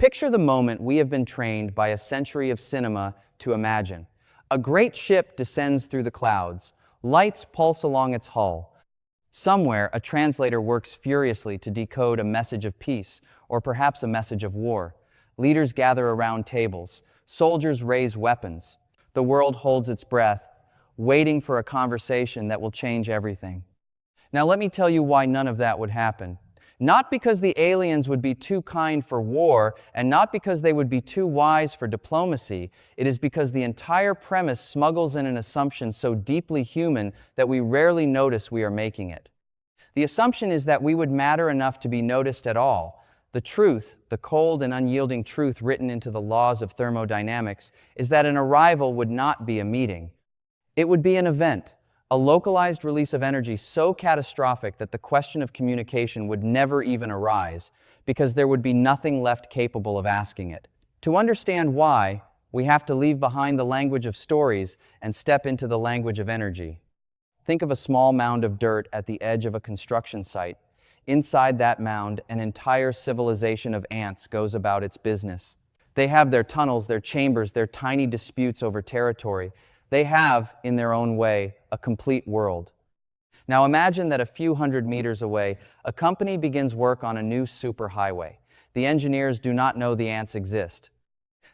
Picture the moment we have been trained by a century of cinema to imagine. A great ship descends through the clouds. Lights pulse along its hull. Somewhere, a translator works furiously to decode a message of peace, or perhaps a message of war. Leaders gather around tables. Soldiers raise weapons. The world holds its breath, waiting for a conversation that will change everything. Now let me tell you why none of that would happen. Not because the aliens would be too kind for war, and not because they would be too wise for diplomacy. It is because the entire premise smuggles in an assumption so deeply human that we rarely notice we are making it. The assumption is that we would matter enough to be noticed at all. The truth, the cold and unyielding truth written into the laws of thermodynamics, is that an arrival would not be a meeting. It would be an event. A localized release of energy so catastrophic that the question of communication would never even arise, because there would be nothing left capable of asking it. To understand why, we have to leave behind the language of stories and step into the language of energy. Think of a small mound of dirt at the edge of a construction site. Inside that mound, an entire civilization of ants goes about its business. They have their tunnels, their chambers, their tiny disputes over territory. They have, in their own way, a complete world. Now imagine that a few hundred meters away, a company begins work on a new superhighway. The engineers do not know the ants exist.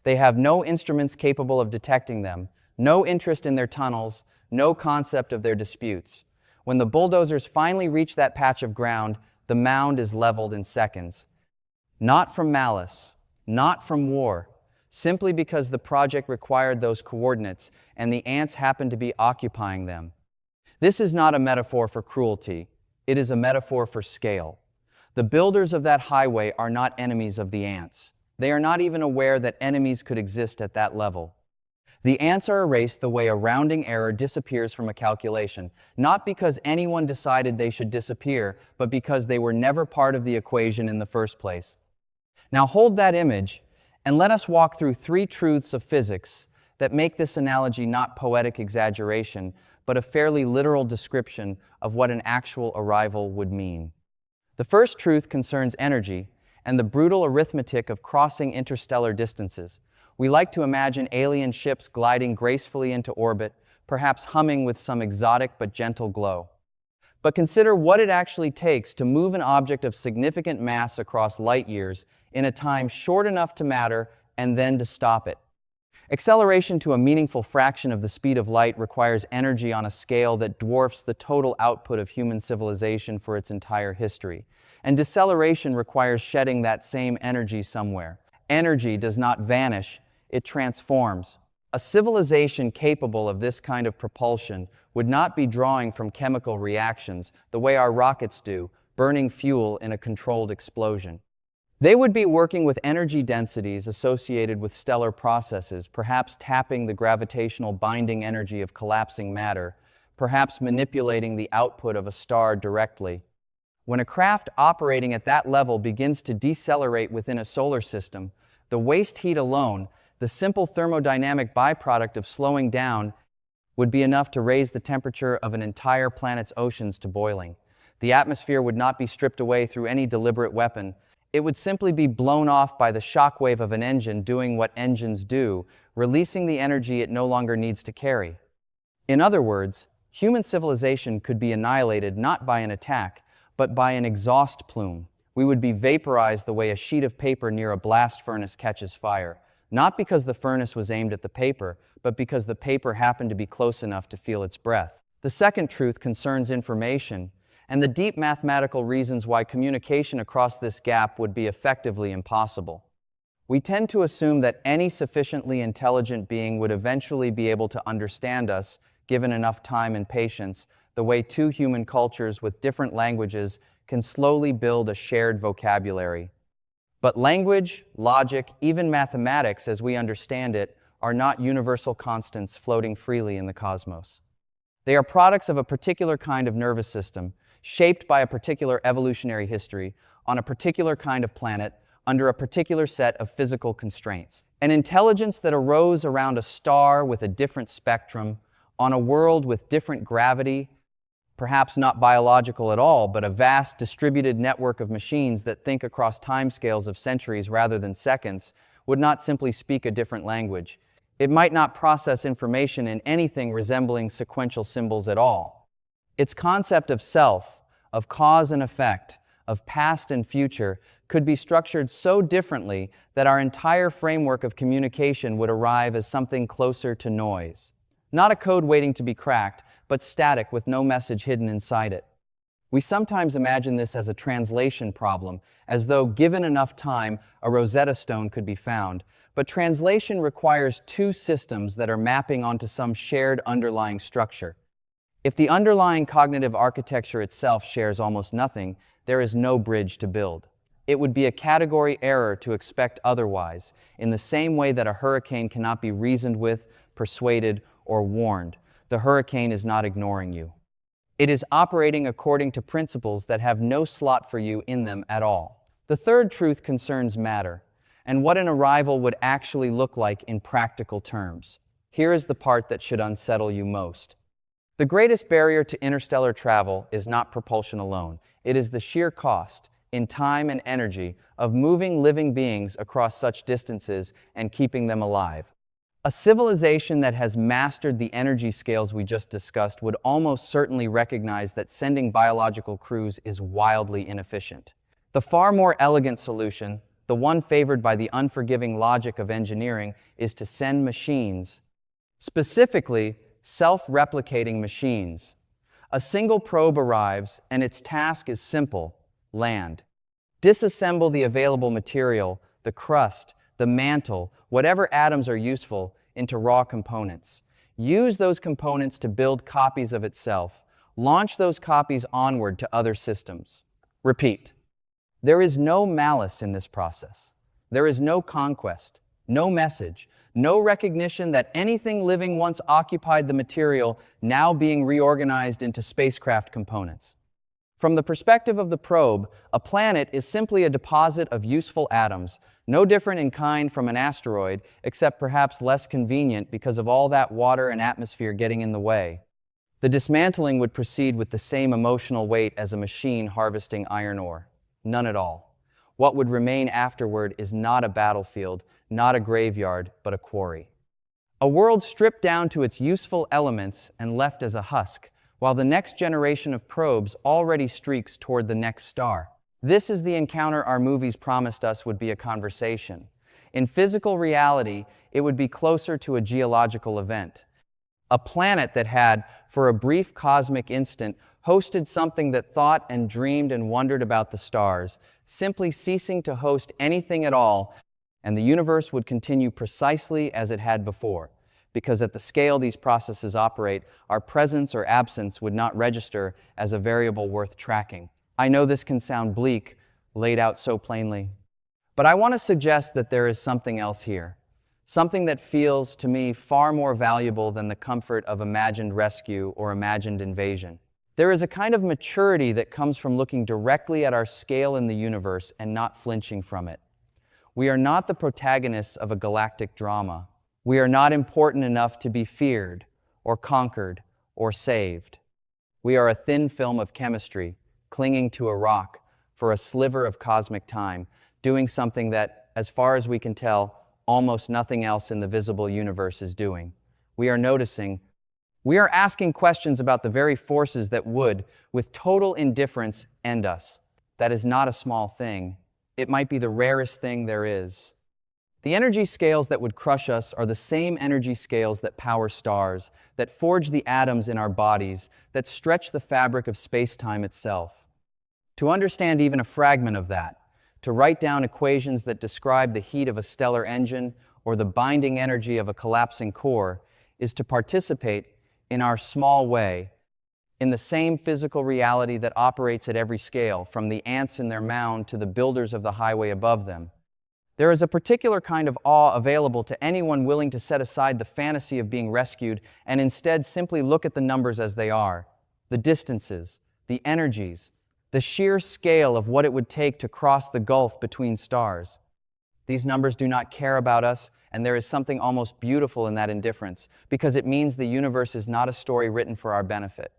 They have no instruments capable of detecting them, no interest in their tunnels, no concept of their disputes. When the bulldozers finally reach that patch of ground, the mound is leveled in seconds. Not from malice, not from war, simply because the project required those coordinates and the ants happened to be occupying them. This is not a metaphor for cruelty. It is a metaphor for scale. The builders of that highway are not enemies of the ants. They are not even aware that enemies could exist at that level. The ants are erased the way a rounding error disappears from a calculation, not because anyone decided they should disappear, but because they were never part of the equation in the first place. Now hold that image, and let us walk through three truths of physics that make this analogy not poetic exaggeration, but a fairly literal description of what an actual arrival would mean. The first truth concerns energy and the brutal arithmetic of crossing interstellar distances. We like to imagine alien ships gliding gracefully into orbit, perhaps humming with some exotic but gentle glow. But consider what it actually takes to move an object of significant mass across light years in a time short enough to matter and then to stop it. Acceleration to a meaningful fraction of the speed of light requires energy on a scale that dwarfs the total output of human civilization for its entire history. And deceleration requires shedding that same energy somewhere. Energy does not vanish, it transforms. A civilization capable of this kind of propulsion would not be drawing from chemical reactions the way our rockets do, burning fuel in a controlled explosion. They would be working with energy densities associated with stellar processes, perhaps tapping the gravitational binding energy of collapsing matter, perhaps manipulating the output of a star directly. When a craft operating at that level begins to decelerate within a solar system, the waste heat alone, the simple thermodynamic byproduct of slowing down, would be enough to raise the temperature of an entire planet's oceans to boiling. The atmosphere would not be stripped away through any deliberate weapon. It would simply be blown off by the shockwave of an engine doing what engines do, releasing the energy it no longer needs to carry. In other words, human civilization could be annihilated not by an attack, but by an exhaust plume. We would be vaporized the way a sheet of paper near a blast furnace catches fire, not because the furnace was aimed at the paper, but because the paper happened to be close enough to feel its breath. The second truth concerns information, and the deep mathematical reasons why communication across this gap would be effectively impossible. We tend to assume that any sufficiently intelligent being would eventually be able to understand us, given enough time and patience, the way two human cultures with different languages can slowly build a shared vocabulary. But language, logic, even mathematics as we understand it, are not universal constants floating freely in the cosmos. They are products of a particular kind of nervous system, shaped by a particular evolutionary history, on a particular kind of planet, under a particular set of physical constraints. An intelligence that arose around a star with a different spectrum, on a world with different gravity, perhaps not biological at all, but a vast distributed network of machines that think across timescales of centuries rather than seconds, would not simply speak a different language. It might not process information in anything resembling sequential symbols at all. Its concept of self, of cause and effect, of past and future, could be structured so differently that our entire framework of communication would arrive as something closer to noise. Not a code waiting to be cracked, but static with no message hidden inside it. We sometimes imagine this as a translation problem, as though given enough time, a Rosetta Stone could be found. But translation requires two systems that are mapping onto some shared underlying structure. If the underlying cognitive architecture itself shares almost nothing, there is no bridge to build. It would be a category error to expect otherwise, in the same way that a hurricane cannot be reasoned with, persuaded, or warned. The hurricane is not ignoring you. It is operating according to principles that have no slot for you in them at all. The third truth concerns matter, and what an arrival would actually look like in practical terms. Here is the part that should unsettle you most. The greatest barrier to interstellar travel is not propulsion alone. It is the sheer cost, in time and energy, of moving living beings across such distances and keeping them alive. A civilization that has mastered the energy scales we just discussed would almost certainly recognize that sending biological crews is wildly inefficient. The far more elegant solution, the one favored by the unforgiving logic of engineering, is to send machines, specifically self-replicating machines. A single probe arrives, and its task is simple: land. Disassemble the available material, the crust, the mantle, whatever atoms are useful, into raw components. Use those components to build copies of itself. Launch those copies onward to other systems. Repeat. There is no malice in this process. There is no conquest, no message, no recognition that anything living once occupied the material now being reorganized into spacecraft components. From the perspective of the probe, a planet is simply a deposit of useful atoms, no different in kind from an asteroid, except perhaps less convenient because of all that water and atmosphere getting in the way. The dismantling would proceed with the same emotional weight as a machine harvesting iron ore. None at all. What would remain afterward is not a battlefield, not a graveyard, but a quarry. A world stripped down to its useful elements and left as a husk, while the next generation of probes already streaks toward the next star. This is the encounter our movies promised us would be a conversation. In physical reality, it would be closer to a geological event. A planet that had, for a brief cosmic instant, hosted something that thought and dreamed and wondered about the stars, simply ceasing to host anything at all, and the universe would continue precisely as it had before. Because at the scale these processes operate, our presence or absence would not register as a variable worth tracking. I know this can sound bleak, laid out so plainly, but I want to suggest that there is something else here, something that feels to me far more valuable than the comfort of imagined rescue or imagined invasion. There is a kind of maturity that comes from looking directly at our scale in the universe and not flinching from it. We are not the protagonists of a galactic drama. We are not important enough to be feared, or conquered, or saved. We are a thin film of chemistry, clinging to a rock for a sliver of cosmic time, doing something that, as far as we can tell, almost nothing else in the visible universe is doing. We are noticing. We are asking questions about the very forces that would, with total indifference, end us. That is not a small thing. It might be the rarest thing there is. The energy scales that would crush us are the same energy scales that power stars, that forge the atoms in our bodies, that stretch the fabric of space-time itself. To understand even a fragment of that, to write down equations that describe the heat of a stellar engine or the binding energy of a collapsing core, is to participate, in our small way, in the same physical reality that operates at every scale, from the ants in their mound to the builders of the highway above them. There is a particular kind of awe available to anyone willing to set aside the fantasy of being rescued and instead simply look at the numbers as they are, the distances, the energies, the sheer scale of what it would take to cross the gulf between stars. These numbers do not care about us, and there is something almost beautiful in that indifference, because it means the universe is not a story written for our benefit.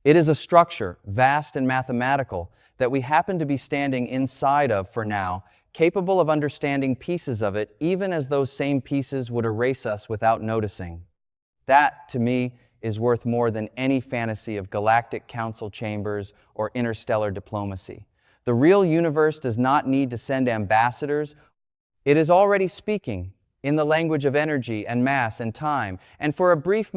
It is a structure, vast and mathematical, that we happen to be standing inside of for now, capable of understanding pieces of it even as those same pieces would erase us without noticing. That, to me, is worth more than any fantasy of galactic council chambers or interstellar diplomacy. The real universe does not need to send ambassadors. It is already speaking in the language of energy and mass and time, and for a brief moment,